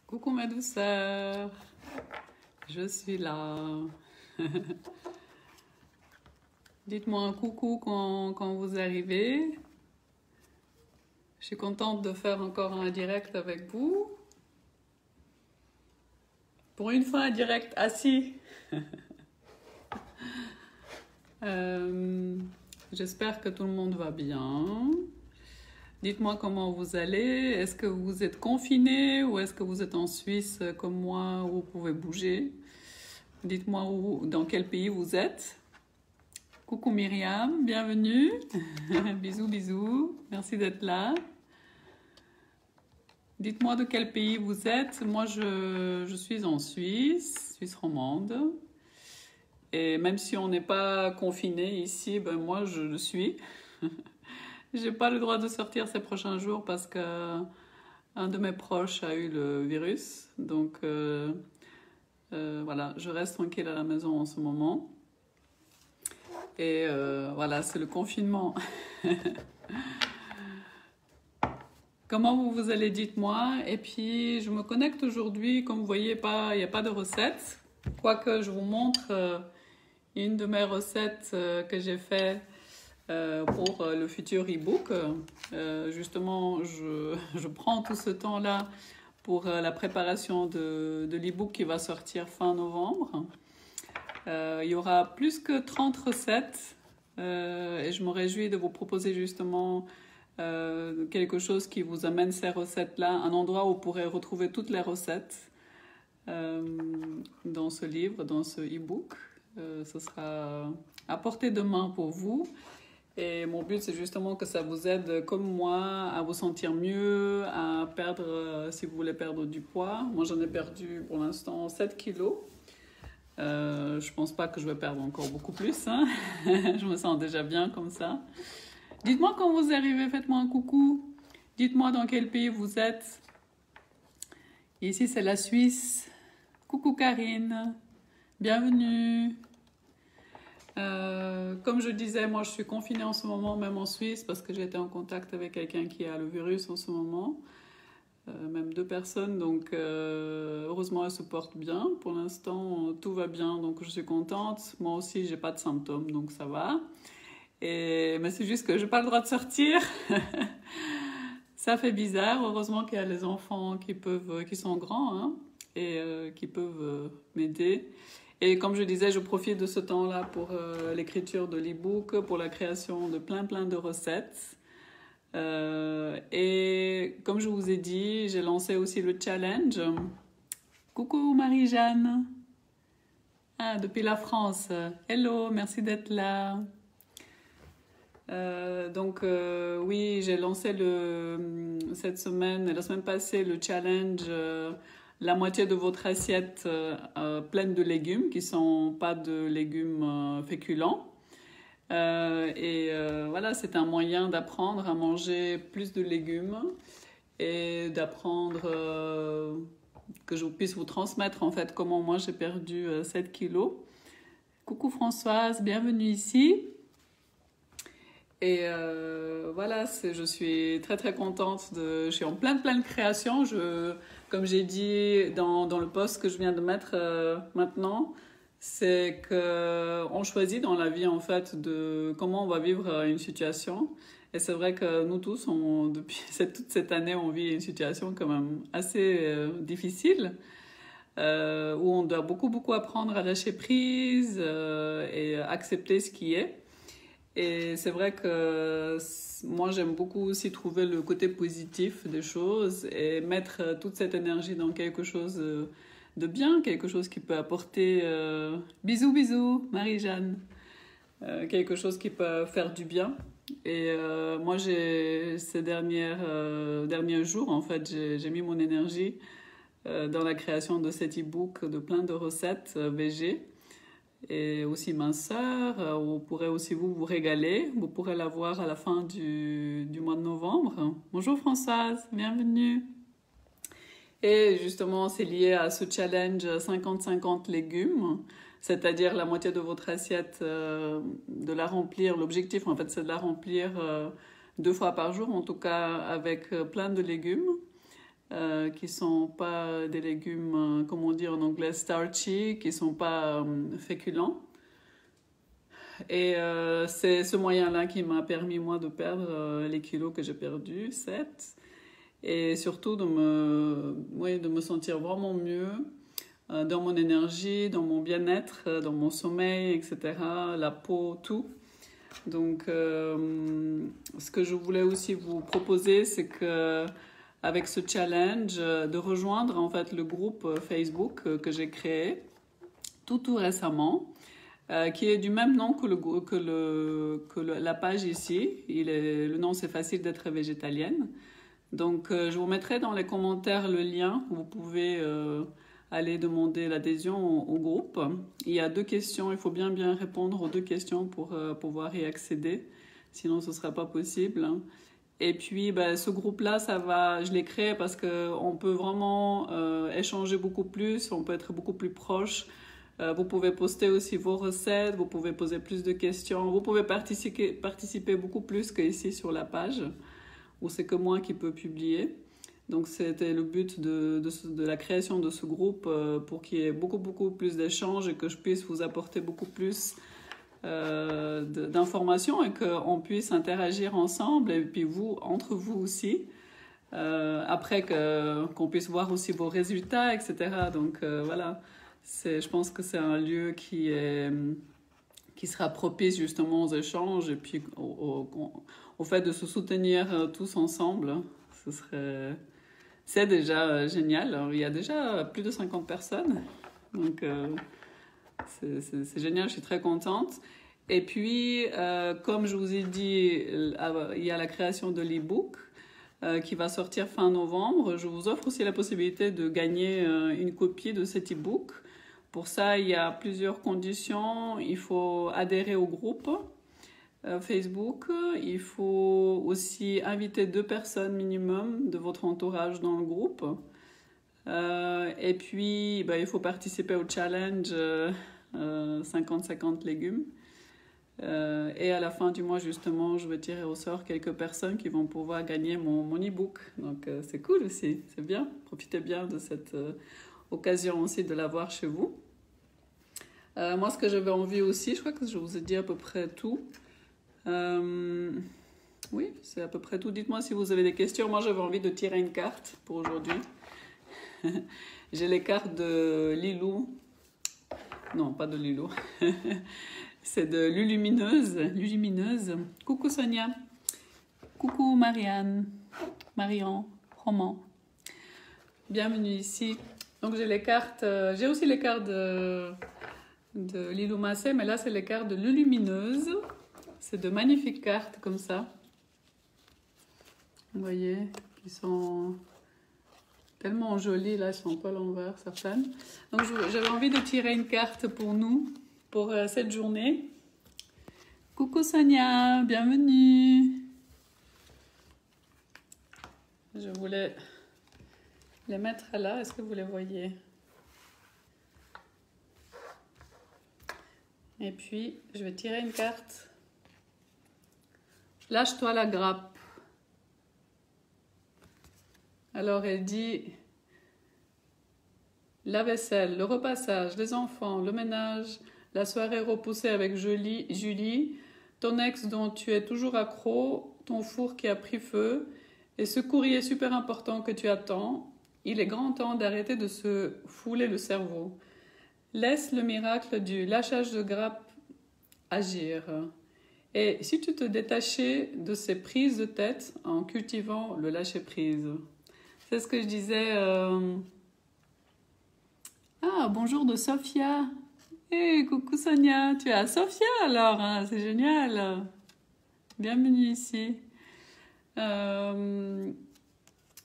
Coucou ma douceur, je suis là. Dites-moi un coucou quand vous arrivez. Je suis contente de faire encore un direct avec vous. Pour une fois, un direct assis. J'espère que tout le monde va bien. Dites-moi comment vous allez. Est-ce que vous êtes confiné ou est-ce que vous êtes en Suisse comme moi où vous pouvez bouger? Dites-moi dans quel pays vous êtes. Coucou Myriam, bienvenue. Bisous, bisous. Merci d'être là. Dites-moi de quel pays vous êtes. Moi, je suis en Suisse, Suisse romande. Et même si on n'est pas confiné ici, ben moi, je le suis. J'ai pas le droit de sortir ces prochains jours parce que un de mes proches a eu le virus. Donc, voilà, je reste tranquille à la maison en ce moment. Et voilà, c'est le confinement. Comment vous allez, dites-moi. Et puis, je me connecte aujourd'hui. Comme vous voyez, il n'y a pas de recette. Quoique je vous montre une de mes recettes que j'ai fait pour le futur e-book. Justement, je prends tout ce temps-là pour la préparation de l'e-book qui va sortir fin novembre. Il y aura plus que 30 recettes et je me réjouis de vous proposer justement quelque chose qui vous amène ces recettes-là, un endroit où vous pourrez retrouver toutes les recettes dans ce livre, dans ce e-book. Ce sera à portée de main pour vous. Et mon but, c'est justement que ça vous aide, comme moi, à vous sentir mieux, à perdre, si vous voulez perdre du poids. Moi, j'en ai perdu pour l'instant 7 kilos. Je pense pas que je vais perdre encore beaucoup plus. Hein. Je me sens déjà bien comme ça. Dites-moi quand vous arrivez, faites-moi un coucou. Dites-moi dans quel pays vous êtes. Ici, c'est la Suisse. Coucou Karine. Bienvenue. Comme je disais, moi je suis confinée en ce moment, même en Suisse, parce que j'ai été en contact avec quelqu'un qui a le virus en ce moment. Même 2 personnes, donc heureusement elles se portent bien. Pour l'instant, tout va bien, donc je suis contente. Moi aussi, j'ai pas de symptômes, donc ça va. Mais c'est juste que j'ai pas le droit de sortir. Ça fait bizarre. Heureusement qu'il y a les enfants qui sont grands, hein, et qui peuvent m'aider. Et comme je disais, je profite de ce temps-là pour l'écriture de l'e-book, pour la création de plein de recettes. Et comme je vous ai dit, j'ai lancé aussi le challenge. Coucou Marie-Jeanne. Ah, depuis la France. Hello, merci d'être là. Donc oui, j'ai lancé la semaine passée, le challenge la moitié de votre assiette pleine de légumes qui sont pas de légumes féculents. Voilà, c'est un moyen d'apprendre à manger plus de légumes et d'apprendre que je puisse vous transmettre en fait comment moi j'ai perdu 7 kilos. Coucou Françoise, bienvenue ici. Et voilà, je suis très contente. Je suis en pleine création. Comme j'ai dit dans le post que je viens de mettre maintenant, c'est qu'on choisit dans la vie en fait de comment on va vivre une situation. Et c'est vrai que nous tous, depuis toute cette année, on vit une situation quand même assez difficile. Où on doit beaucoup apprendre à lâcher prise et accepter ce qui est. Et c'est vrai que moi, j'aime beaucoup aussi trouver le côté positif des choses et mettre toute cette énergie dans quelque chose de bien, quelque chose qui peut apporter... bisous, Marie-Jeanne. Quelque chose qui peut faire du bien. Et moi, ces derniers jours, en fait, j'ai mis mon énergie dans la création de cet e-book de plein de recettes VG. Et aussi minceur, vous pourrez aussi vous régaler. Vous pourrez la voir à la fin du mois de novembre. Bonjour Françoise, bienvenue. Et justement, c'est lié à ce challenge 50-50 légumes, c'est-à-dire la moitié de votre assiette, de la remplir. L'objectif, en fait, c'est de la remplir 2 fois par jour, en tout cas avec plein de légumes. qui sont pas des légumes, comme on dit en anglais, starchy, qui sont pas féculents. Et c'est ce moyen-là qui m'a permis, moi, de perdre les kilos que j'ai perdus, 7. Et surtout oui, de me sentir vraiment mieux dans mon énergie, dans mon bien-être, dans mon sommeil, etc. La peau, tout. Donc, ce que je voulais aussi vous proposer, c'est que avec ce challenge, de rejoindre en fait le groupe Facebook que j'ai créé tout récemment, qui est du même nom que la page ici. Le nom, c'est Facile d'être végétalienne. Donc, je vous mettrai dans les commentaires le lien où vous pouvez aller demander l'adhésion au groupe. Il y a 2 questions, il faut bien répondre aux 2 questions pour pouvoir y accéder, sinon ce ne sera pas possible. Et puis, ce groupe-là, je l'ai créé parce qu'on peut vraiment échanger beaucoup plus, on peut être beaucoup plus proche. Vous pouvez poster aussi vos recettes, vous pouvez poser plus de questions, vous pouvez participer beaucoup plus qu'ici sur la page, où c'est que moi qui peux publier. Donc c'était le but de la création de ce groupe pour qu'il y ait beaucoup plus d'échanges et que je puisse vous apporter beaucoup plus d'informations et qu'on puisse interagir ensemble et puis vous, entre vous aussi. Après qu'on puisse voir aussi vos résultats, etc. Donc voilà, je pense que c'est un lieu qui sera propice justement aux échanges et puis au fait de se soutenir tous ensemble. C'est déjà génial. Alors, il y a déjà plus de 50 personnes, donc c'est génial, je suis très contente. Et puis, comme je vous ai dit, il y a la création de l'e-book qui va sortir fin novembre. Je vous offre aussi la possibilité de gagner une copie de cet e-book. Pour ça, il y a plusieurs conditions. Il faut adhérer au groupe Facebook. Il faut aussi inviter 2 personnes minimum de votre entourage dans le groupe. Et puis, il faut participer au challenge 50-50 légumes. Et à la fin du mois, justement, je vais tirer au sort quelques personnes qui vont pouvoir gagner mon e-book. Donc, c'est cool aussi, c'est bien. Profitez bien de cette occasion aussi de l'avoir chez vous. Moi, ce que j'avais envie aussi, je crois que je vous ai dit à peu près tout. Oui, c'est à peu près tout. Dites-moi si vous avez des questions. Moi, j'avais envie de tirer une carte pour aujourd'hui. J'ai les cartes de Lilou. Non, pas de Lilou. C'est de Lulumineuse. Coucou Sonia. Coucou Marianne. Marian. Roman. Bienvenue ici. Donc j'ai les cartes. J'ai aussi les cartes de Lilou Massé, mais là c'est les cartes de Lulumineuse. C'est de magnifiques cartes comme ça. Vous voyez, qui sont tellement jolies. Là, elles sont pas à l'envers, certaines. Donc j'avais envie de tirer une carte pour nous, pour cette journée. Coucou Sonia, bienvenue. Je voulais les mettre là. Est-ce que vous les voyez? Et puis, je vais tirer une carte. Lâche-toi la grappe. Alors, elle dit la vaisselle, le repassage, les enfants, le ménage, la soirée repoussée avec Julie, ton ex dont tu es toujours accro, ton four qui a pris feu, et ce courrier super important que tu attends. Il est grand temps d'arrêter de se fouler le cerveau. Laisse le miracle du lâchage de grappe agir. Et si tu te détachais de ces prises de tête en cultivant le lâcher-prise? C'est ce que je disais. Ah, bonjour de Sophia. Hey, coucou Sonia. Tu es à Sophia alors, hein? C'est génial. Bienvenue ici.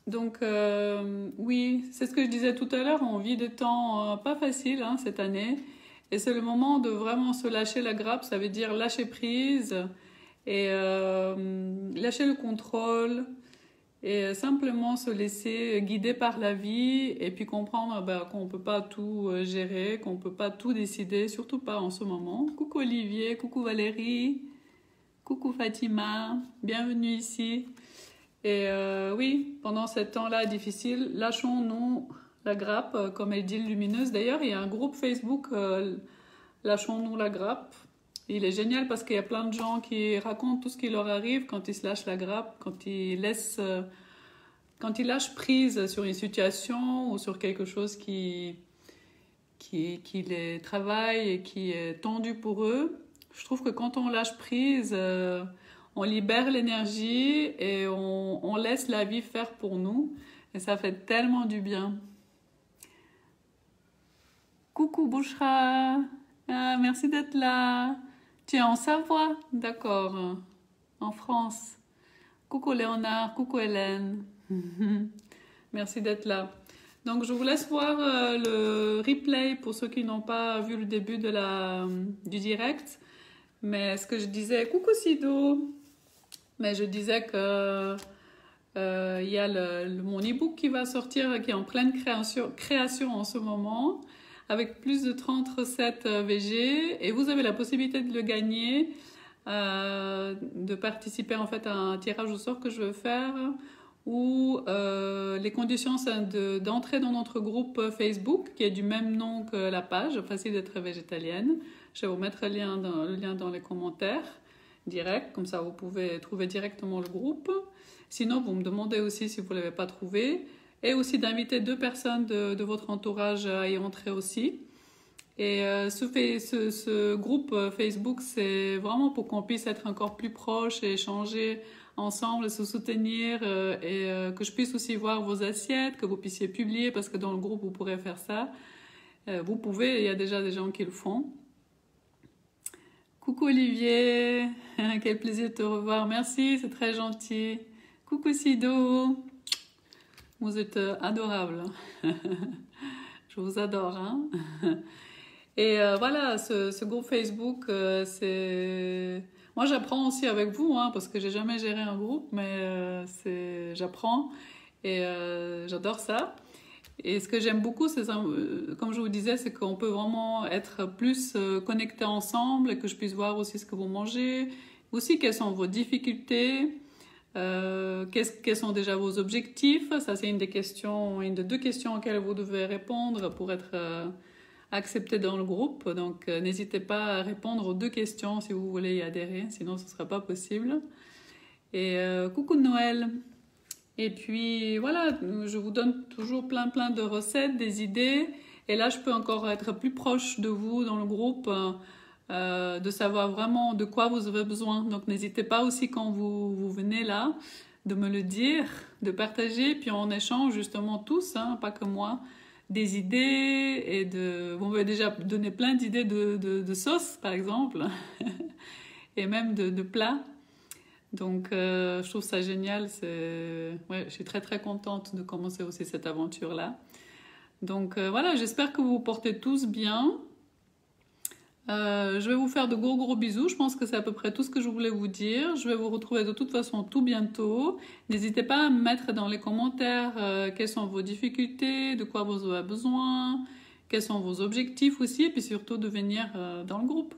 Donc, oui, c'est ce que je disais tout à l'heure. On vit des temps pas faciles cette année. Et c'est le moment de vraiment se lâcher la grappe, ça veut dire lâcher prise et lâcher le contrôle et simplement se laisser guider par la vie et puis comprendre qu'on ne peut pas tout gérer, qu'on ne peut pas tout décider, surtout pas en ce moment. Coucou Olivier, coucou Valérie, coucou Fatima, bienvenue ici. Et oui, pendant ce temps-là difficile, lâchons-nous la grappe, comme elle dit lumineuse. D'ailleurs, il y a un groupe Facebook, Lâchons-nous la grappe. Il est génial parce qu'il y a plein de gens qui racontent tout ce qui leur arrive quand ils se lâchent la grappe, quand ils lâchent prise sur une situation ou sur quelque chose qui les travaille et qui est tendu pour eux. Je trouve que quand on lâche prise, on libère l'énergie et on laisse la vie faire pour nous. Et ça fait tellement du bien. Coucou Bouchra, ah, merci d'être là. Tu es en Savoie, d'accord, en France. Coucou Léonard, coucou Hélène. Merci d'être là. Donc je vous laisse voir le replay pour ceux qui n'ont pas vu le début du direct. Mais ce que je disais, coucou Sido, mais je disais que il y a mon e-book qui va sortir, qui est en pleine création en ce moment, avec plus de 30 recettes VG, et vous avez la possibilité de le gagner, de participer en fait à un tirage au sort que je veux faire, où les conditions c'est d'entrer dans notre groupe Facebook, qui est du même nom que la page, Facile d'être végétalienne. Je vais vous mettre le lien dans les commentaires direct, comme ça vous pouvez trouver directement le groupe. Sinon, vous me demandez aussi si vous ne l'avez pas trouvé, et aussi d'inviter 2 personnes de votre entourage à y entrer aussi. Et ce groupe Facebook, c'est vraiment pour qu'on puisse être encore plus proches et échanger ensemble, se soutenir, et que je puisse aussi voir vos assiettes, que vous puissiez publier, parce que dans le groupe, vous pourrez faire ça. Vous pouvez, il y a déjà des gens qui le font. Coucou Olivier, quel plaisir de te revoir, merci, c'est très gentil. Coucou Sido, vous êtes adorable. Je vous adore, hein. Et voilà, ce groupe Facebook, c'est... Moi, j'apprends aussi avec vous, hein, parce que j'ai jamais géré un groupe, mais j'apprends et j'adore ça. Et ce que j'aime beaucoup, c'est, comme je vous disais, c'est qu'on peut vraiment être plus connectés ensemble et que je puisse voir aussi ce que vous mangez, aussi quelles sont vos difficultés, quels sont déjà vos objectifs. Ça, c'est une des 2 questions auxquelles vous devez répondre pour être accepté dans le groupe. Donc, n'hésitez pas à répondre aux 2 questions si vous voulez y adhérer, sinon ce ne sera pas possible. Et coucou de Noël. Et puis voilà, je vous donne toujours plein de recettes, des idées. Et là, je peux encore être plus proche de vous dans le groupe, de savoir vraiment de quoi vous avez besoin. Donc n'hésitez pas aussi quand vous venez là, de me le dire, de partager. Puis on échange justement tous, hein, pas que moi, des idées. Et vous m'avez déjà donné plein d'idées de sauces, par exemple, et même de plats. Donc, je trouve ça génial. Ouais, je suis très contente de commencer aussi cette aventure-là. Donc, voilà, j'espère que vous vous portez tous bien. Je vais vous faire de gros bisous. Je pense que c'est à peu près tout ce que je voulais vous dire. Je vais vous retrouver de toute façon tout bientôt. N'hésitez pas à me mettre dans les commentaires quelles sont vos difficultés, de quoi vous avez besoin, quels sont vos objectifs aussi, et puis surtout de venir dans le groupe.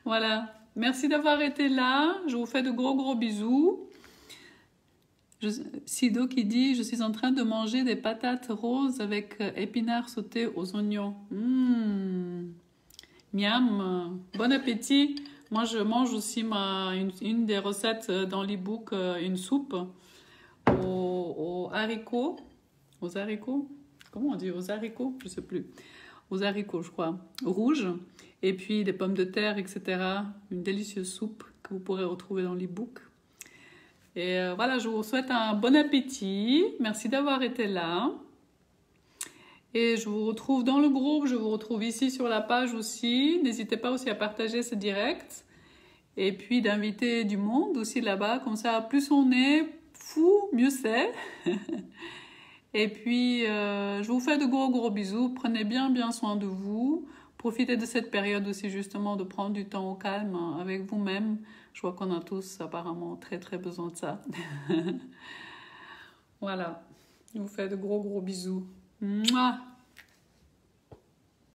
Voilà. Merci d'avoir été là. Je vous fais de gros bisous. Sido qui dit « Je suis en train de manger des patates roses avec épinards sautés aux oignons. Miam. Bon appétit. » Moi, je mange aussi une des recettes dans l'e-book, une soupe aux haricots. Aux haricots? Comment on dit? Aux haricots? Je ne sais plus. Aux haricots, je crois. Rouges. Et puis des pommes de terre, etc. Une délicieuse soupe que vous pourrez retrouver dans l'e-book. Et voilà, je vous souhaite un bon appétit. Merci d'avoir été là. Et je vous retrouve dans le groupe. Je vous retrouve ici sur la page aussi. N'hésitez pas aussi à partager ce direct. Et puis d'inviter du monde aussi là-bas. Comme ça, plus on est fou, mieux c'est. Et puis, je vous fais de gros bisous. Prenez bien soin de vous. Profitez de cette période aussi justement de prendre du temps au calme avec vous-même. Je vois qu'on a tous apparemment très besoin de ça. Voilà. Je vous fais de gros bisous. Mouah.